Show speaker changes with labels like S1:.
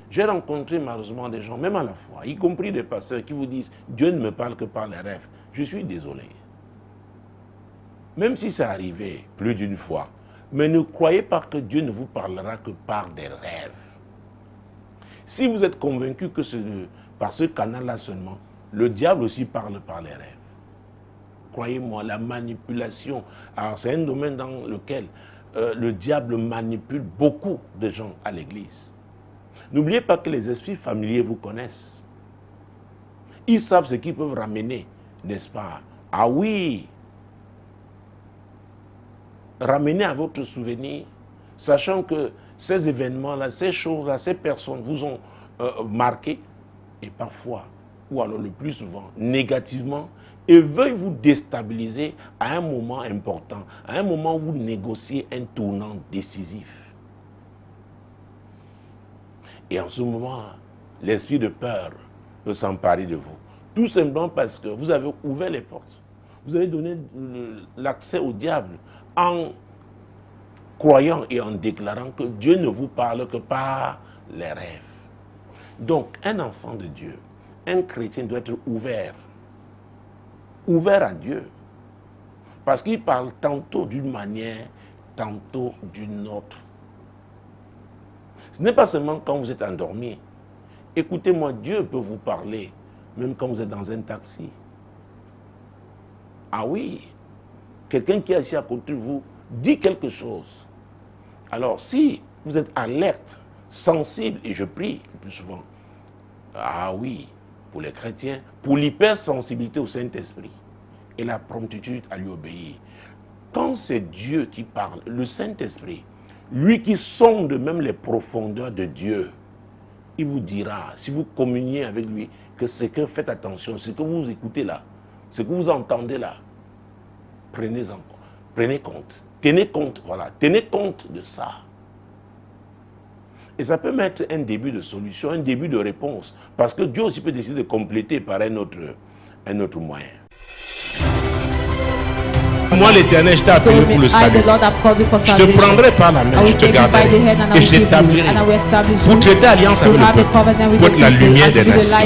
S1: J'ai rencontré malheureusement des gens, même à la foi, y compris des pasteurs qui vous disent « Dieu ne me parle que par les rêves ». Je suis désolé. Même si c'est arrivé plus d'une fois, mais ne croyez pas que Dieu ne vous parlera que par des rêves. Si vous êtes convaincu que c'est par ce canal-là seulement, le diable aussi parle par les rêves. Croyez-moi, la manipulation, alors c'est un domaine dans lequel le diable manipule beaucoup de gens à l'église. N'oubliez pas que les esprits familiers vous connaissent. Ils savent ce qu'ils peuvent ramener, n'est-ce pas? Ah oui! Ramenez à votre souvenir, sachant que ces événements-là, ces choses-là, ces personnes vous ont marqué, et parfois, ou alors le plus souvent, négativement, et veuillent vous déstabiliser à un moment important, à un moment où vous négociez un tournant décisif. Et en ce moment, l'esprit de peur peut s'emparer de vous. Tout simplement parce que vous avez ouvert les portes. Vous avez donné l'accès au diable en croyant et en déclarant que Dieu ne vous parle que par les rêves. Donc, un enfant de Dieu, un chrétien doit être ouvert. Ouvert à Dieu. Parce qu'il parle tantôt d'une manière, tantôt d'une autre. Ce n'est pas seulement quand vous êtes endormi. Écoutez-moi, Dieu peut vous parler, même quand vous êtes dans un taxi. Ah oui, quelqu'un qui est assis à côté de vous dit quelque chose. Alors, si vous êtes alerte, sensible, et je prie le plus souvent, ah oui, pour les chrétiens, pour l'hypersensibilité au Saint-Esprit et la promptitude à lui obéir. Quand c'est Dieu qui parle, le Saint-Esprit, lui qui sonde même les profondeurs de Dieu, il vous dira, si vous communiez avec lui, que c'est que faites attention, ce que vous écoutez là, ce que vous entendez là, prenez-en compte, prenez compte, tenez compte, voilà, tenez compte de ça. Et ça peut mettre un début de solution, un début de réponse, parce que Dieu aussi peut décider de compléter par un autre moyen. Moi, l'Éternel, je t'ai appelé pour le salut. Je te prendrai par la main, je te garderai et je t'établirai pour traiter alliance avec le peuple, pour être la lumière des nations.